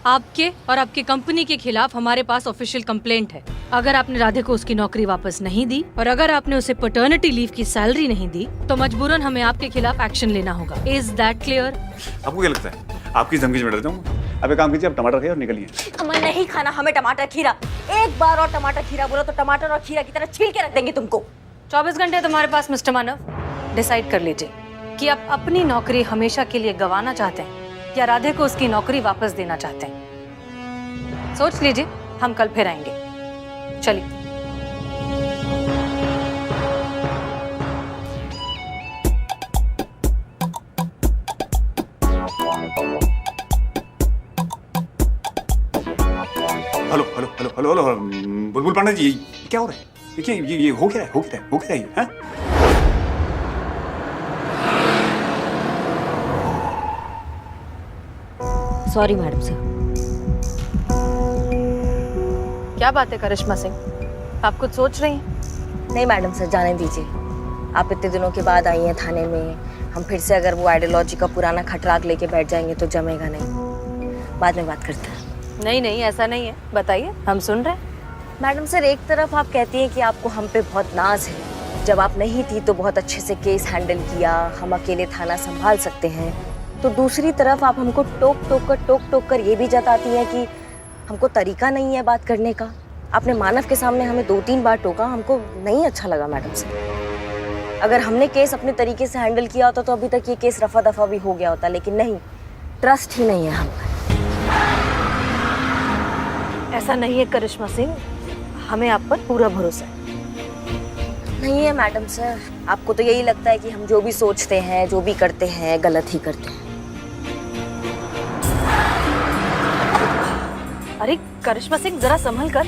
आपके और आपकी कंपनी के खिलाफ हमारे पास ऑफिशियल कंप्लेंट है। अगर आपने राधे को उसकी नौकरी वापस नहीं दी और अगर आपने उसे पैटर्निटी लीव की सैलरी नहीं दी तो मजबूरन हमें आपके खिलाफ एक्शन लेना होगा। Is that clear? आपको क्या लगता है आपकी धमकी में डर जाऊंगा? अब एक काम कीजिए, आप टमाटर खाइए और निकलिए। हमें नहीं खाना, हमें टमाटर खीरा। एक बार और टमाटर खीरा बोला तो टमाटर और खीरा की तरह छील के रख देंगे तुमको। 24 घंटे तुम्हारे पास मिस्टर मानव। डिसाइड कर लीजिए कि आप अपनी नौकरी हमेशा के लिए गंवाना चाहते हैं या राधे को उसकी नौकरी वापस देना चाहते हैं। सोच लीजिए, हम कल फिर आएंगे। चलिए। Hello hello hello hello hello बुलबुल पांडे जी, ये क्या हो रहा है? देखिए ये हो क्या रहा है हाँ? Sorry madam sir. क्या बात है करिश्मा सिंह, आप कुछ सोच रही हैं? नहीं मैडम सर, जाने दीजिए। आप इतने दिनों के बाद आई हैं थाने में, हम फिर से अगर वो आइडियोलॉजी का पुराना खटराग लेके बैठ जाएंगे तो जमेगा नहीं। बाद में बात करते हैं। नहीं नहीं, ऐसा नहीं है, बताइए, हम सुन रहे हैं। मैडम सर, एक तरफ आप कहती हैं कि आपको हम पे बहुत नाज है, जब आप नहीं थी तो बहुत अच्छे से केस हैंडल किया, हम अकेले थाना संभाल सकते हैं, तो दूसरी तरफ आप हमको टोक कर ये भी जताती हैं कि हमको तरीका नहीं है बात करने का। आपने मानव के सामने हमें 2-3 बार टोका, हमको नहीं अच्छा लगा मैडम सर। अगर हमने केस अपने तरीके से हैंडल किया होता तो अभी तक ये केस रफा दफा भी हो गया होता, लेकिन नहीं, ट्रस्ट ही नहीं है हम पर। ऐसा नहीं है करिश्मा सिंह, हमें आप पर पूरा भरोसा है। नहीं है मैडम सर, आपको तो यही लगता है कि हम जो भी सोचते हैं, जो भी करते हैं, गलत ही करते हैं। अरे करिश्मा सिंह, जरा संभल कर,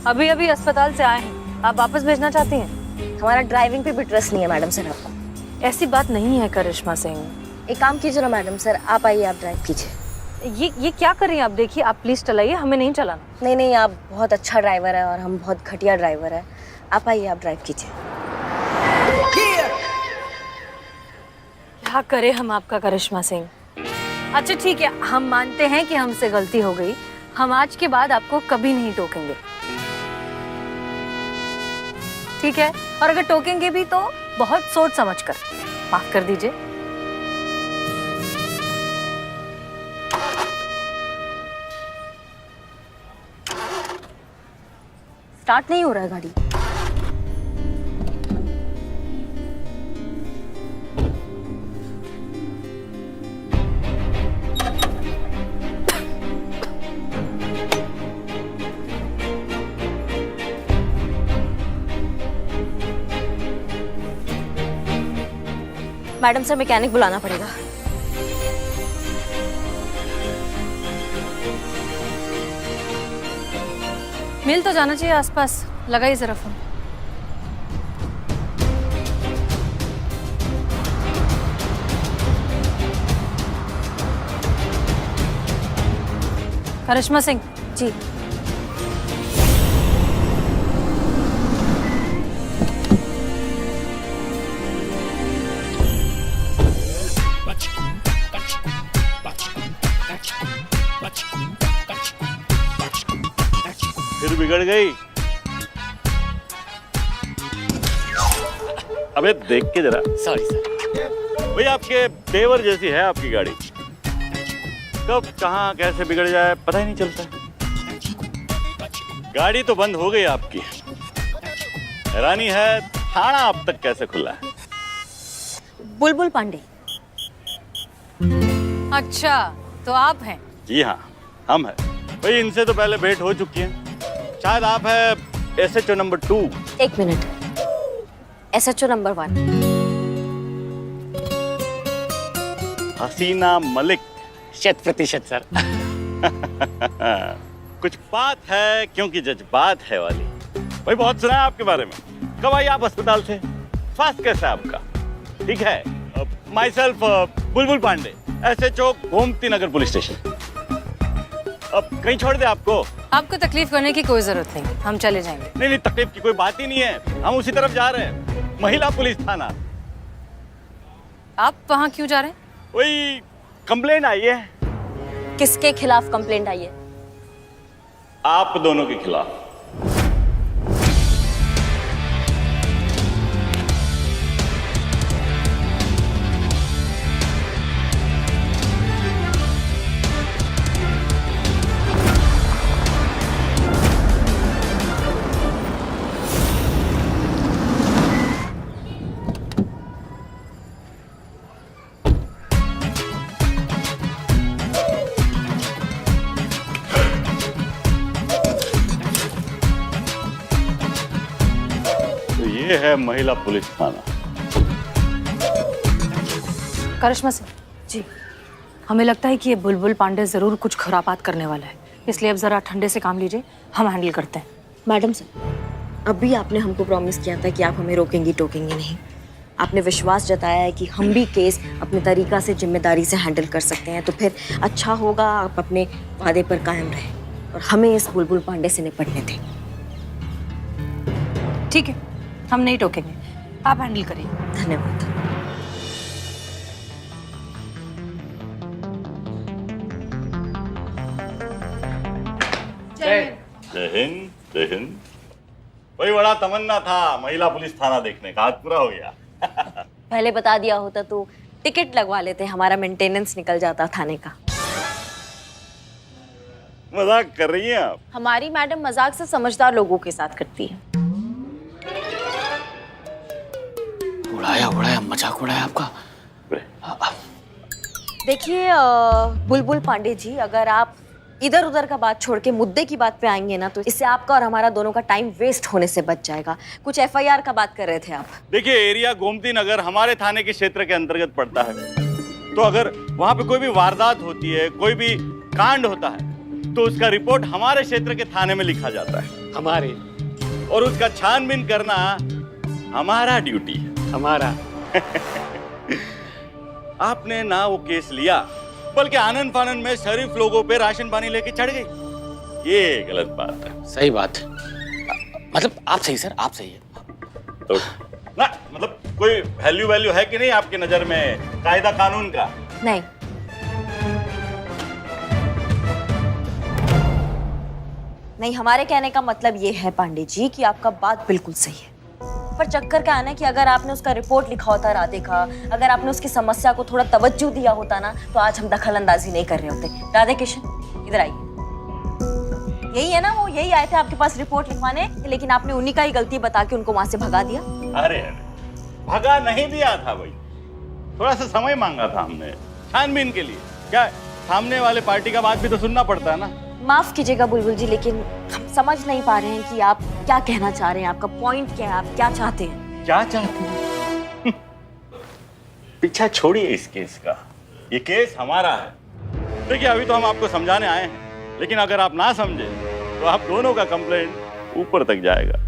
अभी अभी अस्पताल से आए हैं, आप वापस भेजना चाहती हैं? हमारा ड्राइविंग पे भी ट्रस्ट नहीं है मैडम सर आपको। ऐसी बात नहीं है करिश्मा सिंह। एक काम कीजिए ना मैडम सर, आप आइए, आप ड्राइव कीजिए। ये क्या कर रही हैं आप? देखिए, आप प्लीज चलाइए, हमें नहीं चलाना। नहीं, आप बहुत अच्छा ड्राइवर है और हम बहुत घटिया ड्राइवर है। आप आइए, आप ड्राइव कीजिए। क्या करें हम आपका करिश्मा सिंह। अच्छा ठीक है, हम मानते हैं कि हमसे गलती हो गई, हम आज के बाद आपको कभी नहीं टोकेंगे, ठीक है? और अगर टोकेंगे भी तो बहुत सोच समझ कर। माफ कर दीजिए। स्टार्ट नहीं हो रहा है गाड़ी। मैडम सर, मैकेनिक बुलाना पड़ेगा। मिल तो जाना चाहिए आसपास, लगाइए जरा फोन। करिश्मा सिंह जी। फिर बिगड़ गई। अबे देख के जरा। Sorry sir. भाई आपके तेवर जैसी है आपकी गाड़ी, कब कहाँ कैसे बिगड़ जाए पता ही नहीं चलता। गाड़ी तो बंद हो गई आपकी, हैरानी है थाना अब तक कैसे खुला है। बुलबुल पांडे। अच्छा, तो आप हैं? जी हाँ, हम हैं। भाई इनसे तो पहले भेंट हो चुकी है, शायद आप है SHO नंबर 2। एक मिनट, SHO नंबर 1। हसीना मलिक। 100% सर। कुछ बात है क्योंकि जज्बात है वाली। भाई बहुत सुना है आपके बारे में। कब आई आप अस्पताल से? स्वास्थ्य कैसा है आपका? ठीक है। My self Bulbul Pandey, SHO Gomti Nagar police station. अब कहीं छोड़ दे आपको? आपको तकलीफ करने की कोई जरूरत नहीं, हम चले जाएंगे। नहीं, तकलीफ की कोई बात ही नहीं है, हम उसी तरफ जा रहे हैं, महिला पुलिस थाना। आप वहाँ क्यों जा रहे हैं? वही कंप्लेंट आई है। किसके खिलाफ कंप्लेंट आई है? आप दोनों के खिलाफ। ये है महिला पुलिस थाना। करिश्मा सिंह जी, हमें लगता है कि ये बुलबुल पांडे जरूर कुछ खुरापात करने वाला है, इसलिए अब जरा ठंडे से काम लीजिए, हम हैंडल करते हैं। मैडम सर, अभी आपने हमको प्रॉमिस किया था कि आप हमें रोकेंगी टोकेंगी नहीं। आपने विश्वास जताया है कि हम भी केस अपने तरीका से जिम्मेदारी से हैंडल कर सकते हैं, तो फिर अच्छा होगा आप अपने वादे पर कायम रहें और हमें इस बुलबुल पांडे से निपटने दें। ठीक है, हम नहीं टोकेंगे, आप हैंडल करिए। धन्यवाद। जय हिंद, जय हिंद। वही बड़ा तमन्ना था महिला पुलिस थाना देखने का, आज पूरा हो गया। पहले बता दिया होता तो टिकट लगवा लेते, हमारा मेंटेनेंस निकल जाता थाने का। मजाक कर रही हैं आप? हमारी मैडम मजाक से समझदार लोगों के साथ करती है। उड़ाया मजाक उड़ाया आपका। देखिए बुलबुल पांडे जी, अगर आप इधर उधर का बात छोड़ के मुद्दे की बात पे आएंगे ना, तो इससे आपका और हमारा दोनों का टाइम वेस्ट होने से बच जाएगा। कुछ FIR का बात कर रहे थे आप। देखिए, एरिया गोमती नगर हमारे थाने के क्षेत्र के अंतर्गत पड़ता है, तो अगर वहां पे कोई भी वारदात होती है, कोई भी कांड होता है, तो उसका रिपोर्ट हमारे क्षेत्र के थाने में लिखा जाता है। हमारे और उसका छानबीन करना हमारा ड्यूटी है। हमारा आपने ना वो केस लिया, बल्कि आनंद फानंद में शरीफ लोगों पे राशन पानी लेके चढ़ गई। ये गलत बात है। सही बात। मतलब आप सही सर, आप सही है। तो ना मतलब कोई वैल्यू है कि नहीं आपकी नजर में कायदा कानून का? नहीं, नहीं, हमारे कहने का मतलब ये है पांडे जी कि आपका बात बिल्कुल सही है, पर चक्कर क्या है ना कि अगर आपने उसका रिपोर्ट लिखा होता राधे का, अगर आपने उसकी समस्या को थोड़ा तवज्जो दिया होता ना, तो आज हम दखल अंदाजी नहीं कर रहे होते। राधे किशन, इधर आइए। यही है ना, वो यही आए थे आपके पास रिपोर्ट लिखवाने, लेकिन आपने उन्हीं का ही गलती बता के उनको वहां से भगा दिया। अरे भगा नहीं दिया था भाई, थोड़ा सा समय मांगा था हमने छानबीन के लिए। क्या सामने वाले पार्टी का बात भी तो सुनना पड़ता है ना। माफ कीजिएगा बुलबुल जी, लेकिन हम समझ नहीं पा रहे हैं कि आप क्या कहना चाह रहे हैं, आपका पॉइंट क्या है, आप क्या चाहते हैं? क्या चाहते हैं? पीछा छोड़िए इस केस का, ये केस हमारा है। देखिए, अभी तो हम आपको समझाने आए हैं, लेकिन अगर आप ना समझे तो आप दोनों का कंप्लेंट ऊपर तक जाएगा।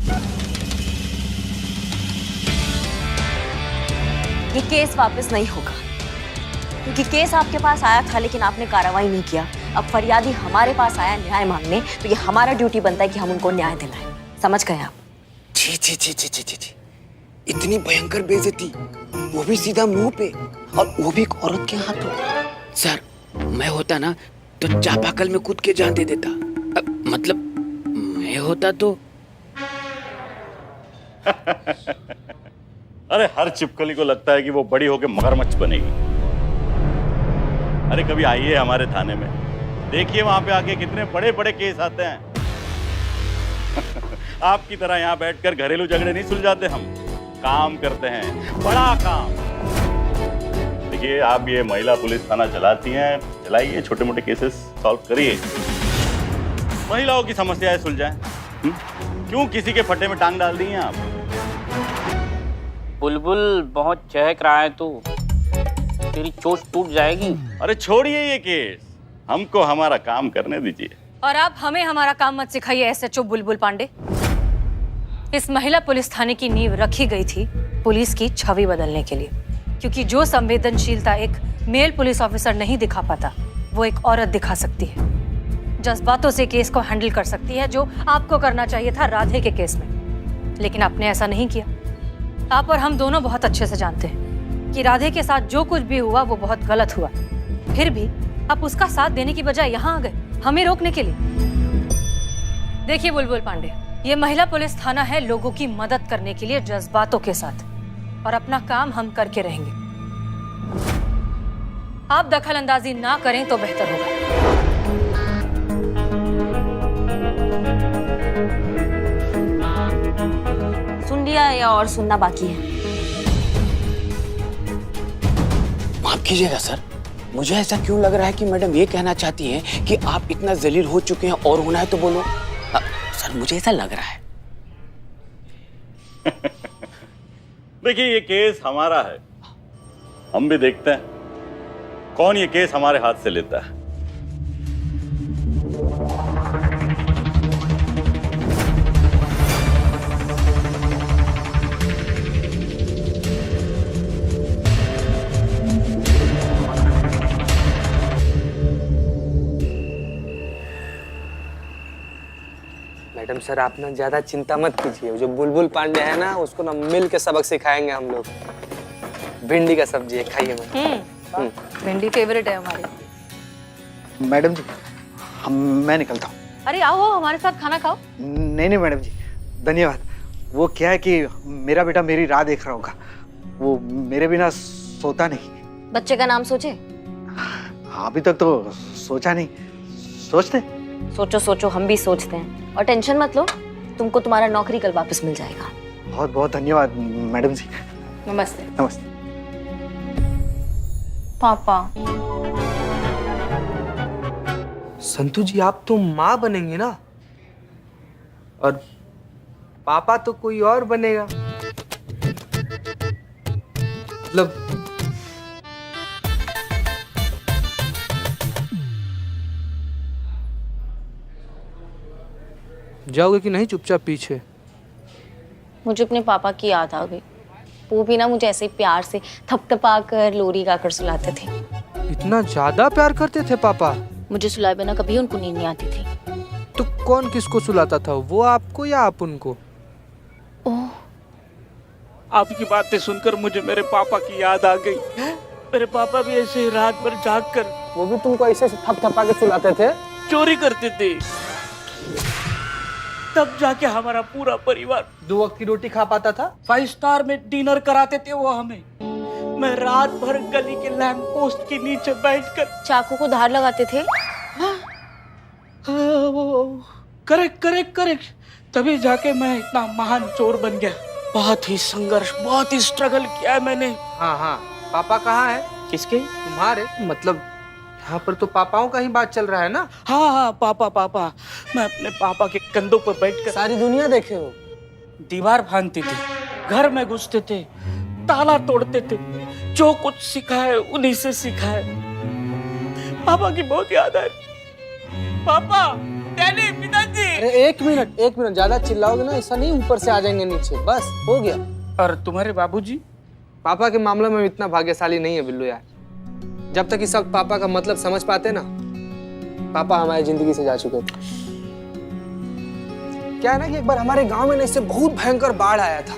ये केस वापस नहीं होगा, क्योंकि केस आपके पास आया था लेकिन आपने कार्रवाई नहीं किया। अब फरियादी हमारे पास आया न्याय मांगने, तो ये हमारा ड्यूटी बनता है कि हम उनको न्याय दिलाएं। समझ गए आप? छी छी छी छी छी छी छी, इतनी भयंकर बेइज्जती, वो भी सीधा मुंह पे, और वो भी एक औरत के हाथों। सर, मैं होता ना तो चापाकल में कूद के जान दे देता। मतलब मैं होता तो अरे हर चिपकली को लगता है कि वो बड़ी होकर मगरमच्छ बनेगी। अरे कभी आइए हमारे थाने में, देखिए वहां पे आके कितने बड़े बड़े केस आते हैं। आपकी तरह यहाँ बैठकर घरेलू झगड़े नहीं सुलझाते, हम काम करते हैं, बड़ा काम। देखिए, आप ये महिला पुलिस थाना चलाती हैं, चलाइए, छोटे मोटे केसेस सॉल्व करिए, महिलाओं की समस्याएं सुलझाएं। क्यों किसी के फट्टे में टांग डाल दी हैं आप? बुलबुल बहुत चहक रहा है, तो तेरी चोट टूट जाएगी। अरे छोड़िए ये केस, हमको हमारा काम करने दीजिए। और आप हमें हमारा काम मत सिखाइए SHO बुलबुल पांडे। इस महिला पुलिस थाने की नींव रखी गई थी पुलिस की छवि बदलने के लिए, क्योंकि जो संवेदनशीलता एक मेल पुलिस ऑफिसर नहीं दिखा पाता, वो एक औरत दिखा सकती है। जज्बातों से केस को हैंडल कर सकती है, जो आपको करना चाहिए था राधे के केस में, लेकिन आपने ऐसा नहीं किया। आप और हम दोनों बहुत अच्छे से जानते हैं कि राधे के साथ जो कुछ भी हुआ वो बहुत गलत हुआ, फिर भी आप उसका साथ देने की बजाय यहाँ आ गए हमें रोकने के लिए। देखिए बुलबुल पांडे, ये महिला पुलिस थाना है लोगों की मदद करने के लिए जज्बातों के साथ, और अपना काम हम करके रहेंगे। आप दखल अंदाजी ना करें तो बेहतर होगा। सुन लिया या और सुनना बाकी है? माफ कीजिएगा सर, मुझे ऐसा क्यों लग रहा है कि मैडम ये कहना चाहती हैं कि आप इतना जलील हो चुके हैं और होना है तो बोलो। सर मुझे ऐसा लग रहा है। देखिए ये केस हमारा है, हम भी देखते हैं कौन ये केस हमारे हाथ से लेता है। मैडम सर आप ना ज्यादा चिंता मत कीजिए, जो बुलबुल पांडे है ना उसको ना मिल के सबक सिखाएंगे हम लोग। भिंडी का सब्जी है, खाइए मैम। भिंडी फेवरेट है हमारी। मैडम जी मैं निकलता हूँ। अरे आओ हमारे साथ खाना खाओ। नहीं मैडम जी धन्यवाद। वो क्या है कि मेरा बेटा मेरी राह देख रहा होगा, वो मेरे बिना सोता नहीं। बच्चे का नाम सोचे? अभी तक तो सोचा नहीं, सोचते। सोचो सोचो, हम भी सोचते हैं। और टेंशन मत लो, तुमको तुम्हारा नौकरी कल वापस मिल जाएगा। बहुत बहुत धन्यवाद मैडम जी। नमस्ते। नमस्ते। पापा संतू जी आप तो माँ बनेंगे ना, और पापा तो कोई और बनेगा। मतलब जाओगे कि नहीं चुपचाप पीछे? मुझे अपने पापा की याद आ गई। वो भी ना मुझे ऐसे ही प्यार से थपथपा कर लोरी गाकर सुलाते थे। इतना ज्यादा प्यार करते थे पापा? मुझे सुलाए बिना कभी उनको नींद नहीं आती थी। तो कौन किसको सुलाता था, वो आपको या आप उनको? ओह, आपकी बातें सुनकर मुझे मेरे पापा की याद आ गई। मेरे पापा भी ऐसे ही रात भर जाग कर वो भी तुमको ऐसे थपथपा के सुलाते थे? चोरी करते थे, तब जाके हमारा पूरा परिवार 2 वक्त की रोटी खा पाता था। 5 स्टार में डिनर कराते थे वो हमें। मैं रात भर गली के लैंप पोस्ट के नीचे बैठकर चाकू को धार लगाते थे। करेक्ट करेक्ट करेक्ट, तभी जाके मैं इतना महान चोर बन गया। बहुत ही संघर्ष, बहुत ही स्ट्रगल किया है मैंने। हाँ हाँ, पापा कहाँ है? किसके? तुम्हारे। मतलब यहाँ पर तो पापाओं का ही बात चल रहा है ना? हाँ हाँ, पापा पापा। मैं अपने पापा के कंधों पर बैठकर सारी दुनिया देखे हो। दीवार भांगते थे, घर में घुसते थे, ताला तोड़ते थे। जो कुछ सीखा है उन्हीं से सीखा है। पापा की बहुत याद है। पापा, डैडी, पिताजी। अरे एक मिनट ज्यादा चिल्लाओगे ना, ऐसा नहीं ऊपर से आ जाएंगे नीचे, बस हो गया। और तुम्हारे बाबूजी? पापा के मामले में इतना भाग्यशाली नहीं है बिल्लू यार। जब तक इस वक्त पापा का मतलब समझ पाते ना, पापा हमारी जिंदगी से जा चुके थे। क्या है ना कि एक बार हमारे गांव में ना इससे बहुत भयंकर बाढ़ आया था,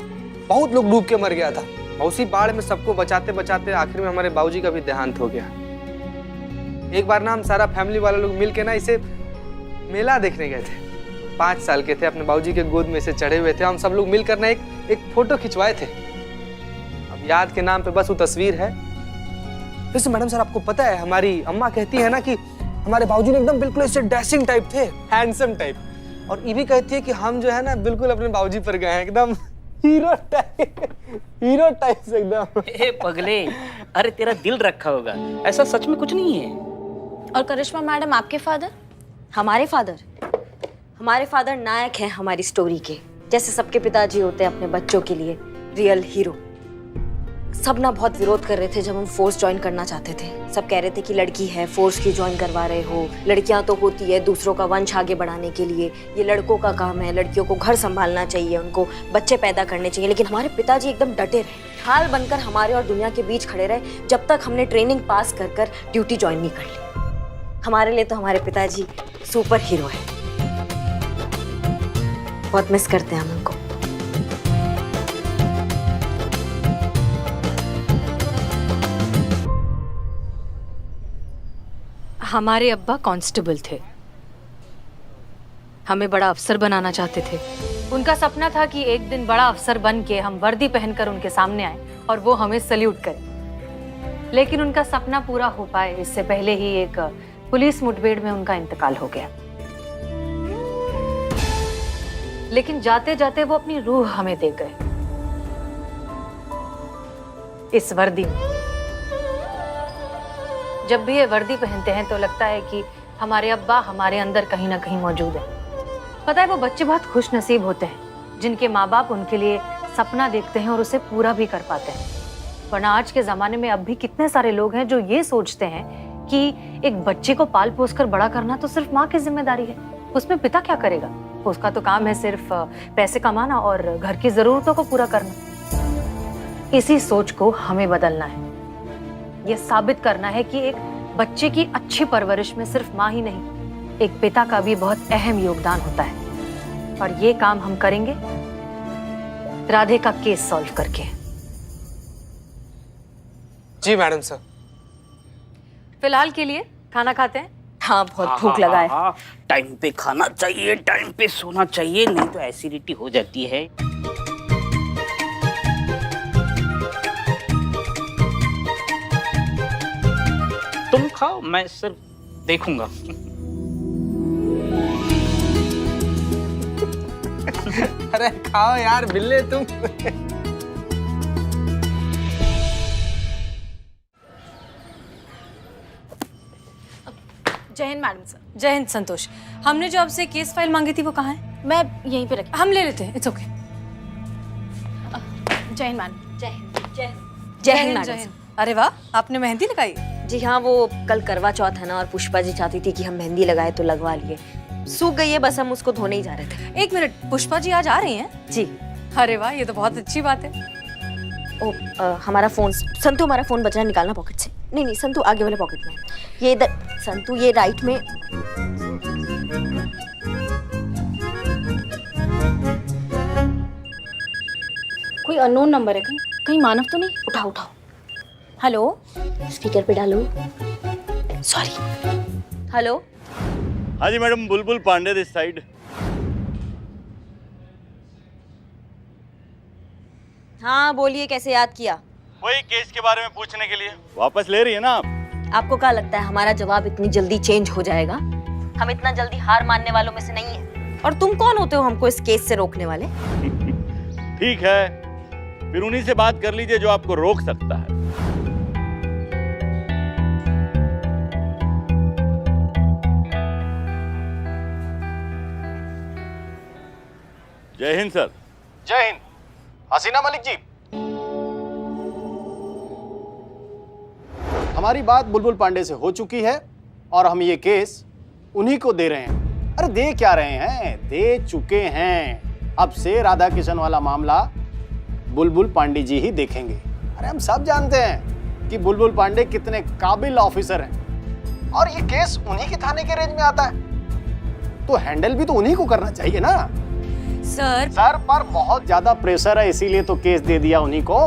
बहुत लोग डूब के मर गया था। और उसी बाढ़ में सबको बचाते बचाते आखिर में हमारे बाबूजी का भी देहांत हो गया। एक बार ना हम सारा फैमिली वाले लोग मिल के ना इसे मेला देखने गए थे। 5 साल के थे, अपने बाबूजी के गोद में से चढ़े हुए थे। हम सब लोग मिलकर ना एक फोटो खिंचवाए थे। अब याद के नाम पे बस वो तस्वीर है। वैसे मैडम सर आपको पता है, हमारी अम्मा कहती है ना कि हमारे बाबूजी ने एकदम बिल्कुल ऐसे डैशिंग टाइप थे, हैंडसम टाइप। और ये भी कहती है कि हम जो है ना बिल्कुल अपने बाबूजी पर गए हैं, एकदम हीरो टाइप से एकदम। ए पगले, अरे तेरा दिल रखा होगा, ऐसा सच में कुछ नहीं है। और करिश्मा मैडम आपके फादर? हमारे फादर नायक हैं हमारी स्टोरी के। जैसे सबके पिताजी होते हैं अपने बच्चों के लिए रियल हीरो। सब ना बहुत विरोध कर रहे थे जब हम फोर्स ज्वाइन करना चाहते थे। सब कह रहे थे कि लड़की है, फोर्स क्यों ज्वाइन करवा रहे हो, लड़कियां तो होती है दूसरों का वंश आगे बढ़ाने के लिए, ये लड़कों का काम है, लड़कियों को घर संभालना चाहिए, उनको बच्चे पैदा करने चाहिए। लेकिन हमारे पिताजी एकदम डटे रहे, ढाल बनकर हमारे और दुनिया के बीच खड़े रहे जब तक हमने ट्रेनिंग पास कर ड्यूटी ज्वाइन नहीं कर ली। हमारे लिए तो हमारे पिताजी सुपर हीरो है। बहुत मिस करते हैं हम उनको। हमारे अब्बा कांस्टेबल थे, हमें बड़ा अफसर बनाना चाहते थे। उनका सपना था कि एक दिन बड़ा अफसर बन के हम वर्दी पहनकर उनके सामने आए और वो हमें सल्यूट करें। लेकिन उनका सपना पूरा हो पाए इससे पहले ही एक पुलिस मुठभेड़ में उनका इंतकाल हो गया। लेकिन जाते जाते वो अपनी रूह हमें दे गए इस वर्दी में। जब भी ये वर्दी पहनते हैं तो लगता है कि हमारे अब्बा हमारे अंदर कहीं ना कहीं मौजूद है। पता है, वो बच्चे बहुत खुश नसीब होते हैं जिनके माँ बाप उनके लिए सपना देखते हैं और उसे पूरा भी कर पाते हैं। वरना आज के जमाने में अब भी कितने सारे लोग हैं जो ये सोचते हैं कि एक बच्चे को पाल पोस कर बड़ा करना तो सिर्फ माँ की जिम्मेदारी है, उसमें पिता क्या करेगा, उसका तो काम है सिर्फ पैसे कमाना और घर की जरूरतों को पूरा करना। इसी सोच को हमें बदलना है। ये साबित करना है कि एक बच्चे की अच्छी परवरिश में सिर्फ माँ ही नहीं, एक पिता का भी बहुत अहम योगदान होता है। और ये काम हम करेंगे राधे का केस सॉल्व करके। जी मैडम सर। फिलहाल के लिए खाना खाते हैं। हाँ, बहुत भूख लगा है। टाइम पे खाना चाहिए, टाइम पे सोना चाहिए, नहीं तो एसिडिटी हो जाती है। तुम खाओ, मैं सिर्फ देखूंगा। अरे खाओ यार बिल्ले तुम। जय हिंद मैडम सर। जय हिंद संतोष। हमने जो आपसे केस फाइल मांगी थी वो कहाँ है? मैं यहीं पे रखी। हम ले लेते हैं, इट्स ओके। जय हिंद मैडम। जय हिंद। जय हिंद जय मैडम। हिंद। अरे वाह, आपने मेहंदी लगाई? जी हाँ, वो कल करवा चौथ है ना और पुष्पा जी चाहती थी कि हम मेहंदी लगाए तो लगवा लिए। सूख गई है, बस हम उसको धोने ही जा रहे थे। एक मिनट, पुष्पा जी आज आ रही हैं? जी। अरे वाह, ये तो बहुत अच्छी बात है। हमारा फोन, संतु हमारा फोन बचा, निकालना पॉकेट से। नहीं नहीं संतु, आगे वाले पॉकेट में। ये इधर संतु, ये राइट में। कोई अननोन नंबर है, कहीं मानव तो नहीं? उठाओ उठाओ। हेलो, स्पीकर पे डालो। सॉरी। हेलो। हाँ जी madam, Bulbul Pandey this side. हाँ बोलिए, कैसे याद किया? वही केस के बारे में पूछने के लिए। वापस ले रही है ना आप? आपको क्या लगता है हमारा जवाब इतनी जल्दी चेंज हो जाएगा? हम इतना जल्दी हार मानने वालों में से नहीं है। और तुम कौन होते हो हमको इस केस से रोकने वाले? ठीक है, फिर उन्हीं से बात कर लीजिए जो आपको रोक सकता है। जय हिंद सर। जय हिंद। हसीना मलिक जी, हमारी बात बुलबुल पांडे से हो चुकी है और हम ये केस उन्हीं को दे रहे हैं। अरे दे क्या रहे हैं, दे चुके हैं। अब से राधा किशन वाला मामला बुलबुल पांडे जी ही देखेंगे। अरे हम सब जानते हैं कि बुलबुल पांडे कितने काबिल ऑफिसर हैं और ये केस उन्हीं के थाने के रेंज में आता है, तो हैंडल भी तो उन्हीं को करना चाहिए ना। सर पर बहुत ज्यादा प्रेशर है, इसीलिए तो केस दे दिया उन्हीं को।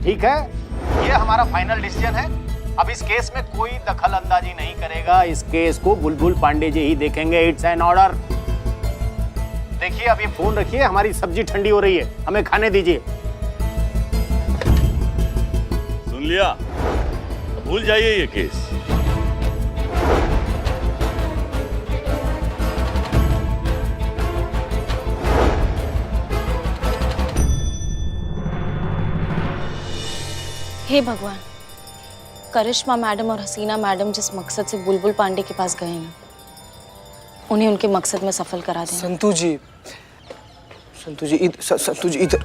ठीक है, ये हमारा फाइनल डिसीजन है। अब इस केस में कोई दखल अंदाजी नहीं करेगा। इस केस को बुलबुल पांडे जी ही देखेंगे। It's an order. देखिए, अब ये फोन रखिए, हमारी सब्जी ठंडी हो रही है, हमें खाने दीजिए। सुन लिया, भूल जाइए ये केस। हे भगवान, करिश्मा मैडम और हसीना मैडम जिस मकसद से बुलबुल पांडे के पास गए हैं, उन्हें उनके मकसद में सफल करा दें। संतु जी इधर। संतु जी इधर।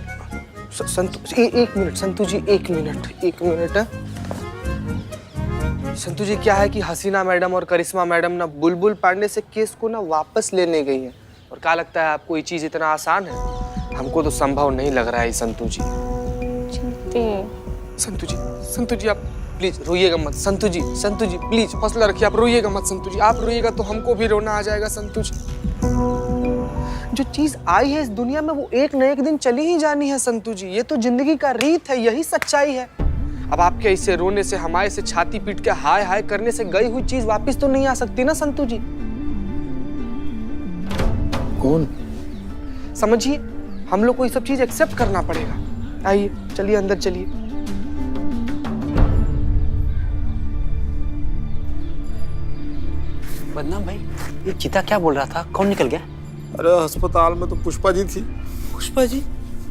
एक मिनट संतु जी, एक मिनट। संतु जी, क्या है कि हसीना मैडम और करिश्मा मैडम ना बुलबुल पांडे से केस को ना वापस लेने गई हैं। और क्या लगता है आपको ये चीज इतना आसान है? हमको तो संभव नहीं लग रहा है संतु जी। संतु जी आप प्लीज रोइएगा मत। संतु जी प्लीज हौसला रखिए, आप रोइएगा मत। संतु जी, आप रोइएगा तो हमको भी रोना आ जाएगा। संतु जी, जो चीज आई है इस दुनिया में वो एक न एक दिन चली ही जानी है। संतु जी, ये तो जिंदगी का रीत है, यही सच्चाई है। अब आपके ऐसे रोने से, हमारे से छाती पीट के हाय हाय करने से गई हुई चीज वापस तो नहीं आ सकती ना संतू जी। कौन? समझिए, हम लोग को ये सब चीज एक्सेप्ट करना पड़ेगा। आइए, चलिए अंदर चलिए। बदनाम भाई, ये चीता क्या बोल रहा था? कौन निकल गया? अरे अस्पताल में तो पुष्पा जी थी। पुष्पा जी?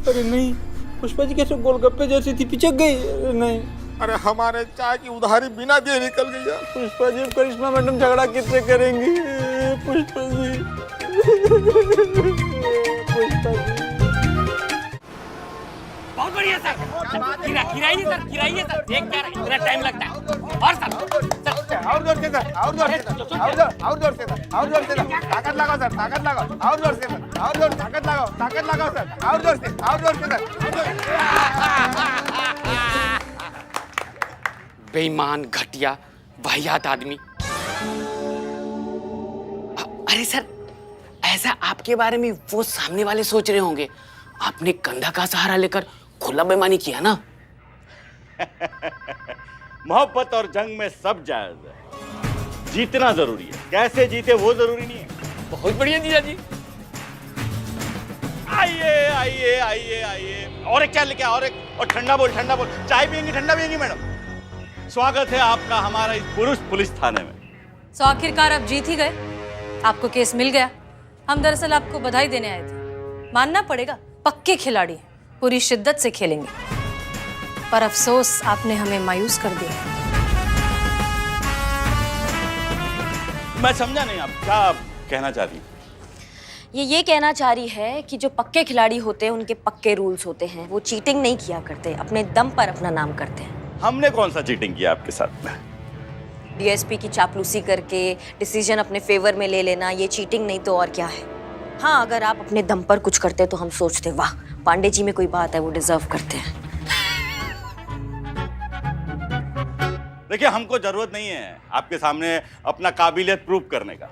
अरे नहीं, पुष्पा जी कैसे गोलगप्पे जैसी थी, पिचक गई? अरे नहीं। अरे हमारे चाय की उधारी बिना दिए निकल गई यार। पुष्पा जी, करिश्मा मैडम झगड़ा किससे करेंगी? पुष्पा जी, पुष्पा जी। बहुत बढ़िया सर। गिराइए सर, गिराइए सर। देख क्या रहा है, इतना टाइम लगता है। और सर, और जोर से सर, और जोर से सर, और जोर से सर, और जोर से सर। ताकत लगाओ सर, ताकत लगाओ, और जोर से सर, और जोर, ताकत लगाओ सर, और जोर से सर। बेईमान, घटिया, वाहियात आदमी। अरे सर, ऐसा आपके बारे में वो सामने वाले सोच रहे होंगे। आपने कंधा का सहारा लेकर खुला बेईमानी किया ना। मोहब्बत और जंग में सब जायज है। जीतना जरूरी है, कैसे जीते वो जरूरी नहीं है। बहुत बढ़िया जीजा जी। आइए आइए आइए आइए। और एक चाय लेके आओ, और एक, और ठंडा बोल, ठंडा बोल। चाय पियेंगी, ठंडा पियेंगी मैडम? स्वागत है आपका हमारा इस पुरुष पुलिस थाने में। सो आखिरकार आप जीत ही गए, आपको केस मिल गया। हम दरअसल आपको बधाई देने आए थे। मानना पड़ेगा, पक्के खिलाड़ी हैं, पूरी शिद्दत से खेलेंगे। पर अफसोस आपने हमें मायूस कर दिया। मैं समझा नहीं, आप क्या कहना चाह रही हैं? ये कहना चाह रही है कि जो पक्के खिलाड़ी होते हैं उनके पक्के रूल्स होते हैं। वो चीटिंग नहीं किया करते, अपने दम पर अपना नाम करते हैं। हमने कौन सा चीटिंग किया आपके साथ में? डीएसपी की चापलूसी करके डिसीजन अपने फेवर में ले लेना, ये चीटिंग नहीं तो और क्या है। हाँ, अगर आप अपने दम पर कुछ करते तो हम सोचते वाह, पांडे जी में कोई बात है, वो डिजर्व करते हैं। देखिए, हमको जरूरत नहीं है आपके सामने अपना काबिलियत प्रूव करने का।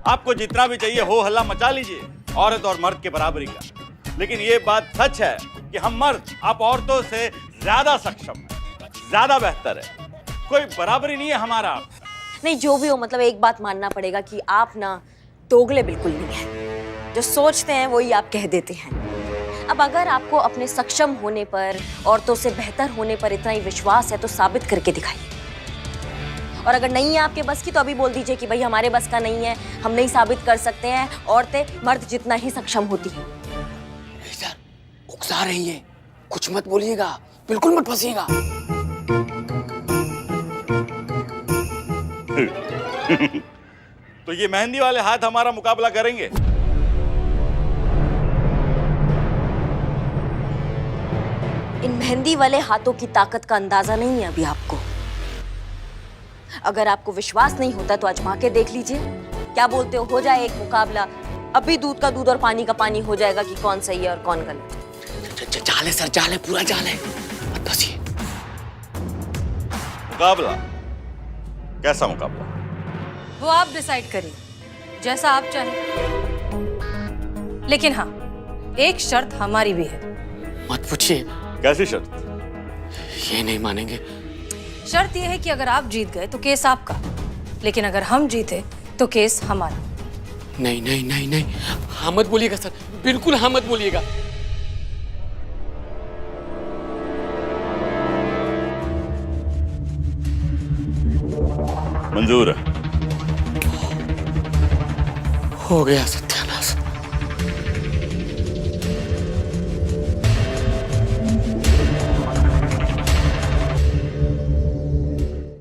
आपको जितना भी चाहिए हो हल्ला मचा लीजिए, औरत और मर्द के बराबरी का। लेकिन ये बात सच है कि हम मर्द आप औरतों से ज्यादा सक्षम हैं, ज्यादा बेहतर है। कोई बराबरी नहीं है हमारा। नहीं, जो भी हो, मतलब एक बात मानना पड़ेगा कि आप ना दोगले बिल्कुल नहीं हैं। जो सोचते हैं वही आप कह देते हैं। अब अगर आपको अपने सक्षम होने पर, औरतों से बेहतर होने पर इतना ही विश्वास है तो साबित करके दिखाइए। और अगर नहीं है आपके बस की तो अभी बोल दीजिए कि भाई हमारे बस का नहीं है, हम नहीं साबित कर सकते हैं। औरतें मर्द जितना ही सक्षम होती हैं। सर, उकसा रही है, कुछ मत बोलिएगा, बिल्कुल मत फंसिएगा। तो ये मेहंदी वाले हाथ हमारा मुकाबला करेंगे? इन मेहंदी वाले हाथों की ताकत का अंदाजा नहीं है अभी आपको। अगर आपको विश्वास नहीं होता तो आजमा के देख लीजिए। क्या बोलते हो जाए एक मुकाबला? अभी दूध का दूध और पानी का पानी हो जाएगा कि कौन सही है और कौन गलत। जाल है सर, जाल है, पूरा जाल है, मत फंसिए। मुकाबला? कैसा मुकाबला? वो आप डिसाइड करिए, जैसा आप चाहें। लेकिन हाँ, एक शर्त हमारी भी है। मत पूछिए। कैसी शर्त? ये नहीं मानेंगे। शर्त यह है कि अगर आप जीत गए तो केस आपका, लेकिन अगर हम जीते तो केस हमारा। नहीं नहीं नहीं नहीं, हाँ मत बोलिएगा सर, बिल्कुल हाँ मत बोलिएगा। मंजूर है। हो गया सर।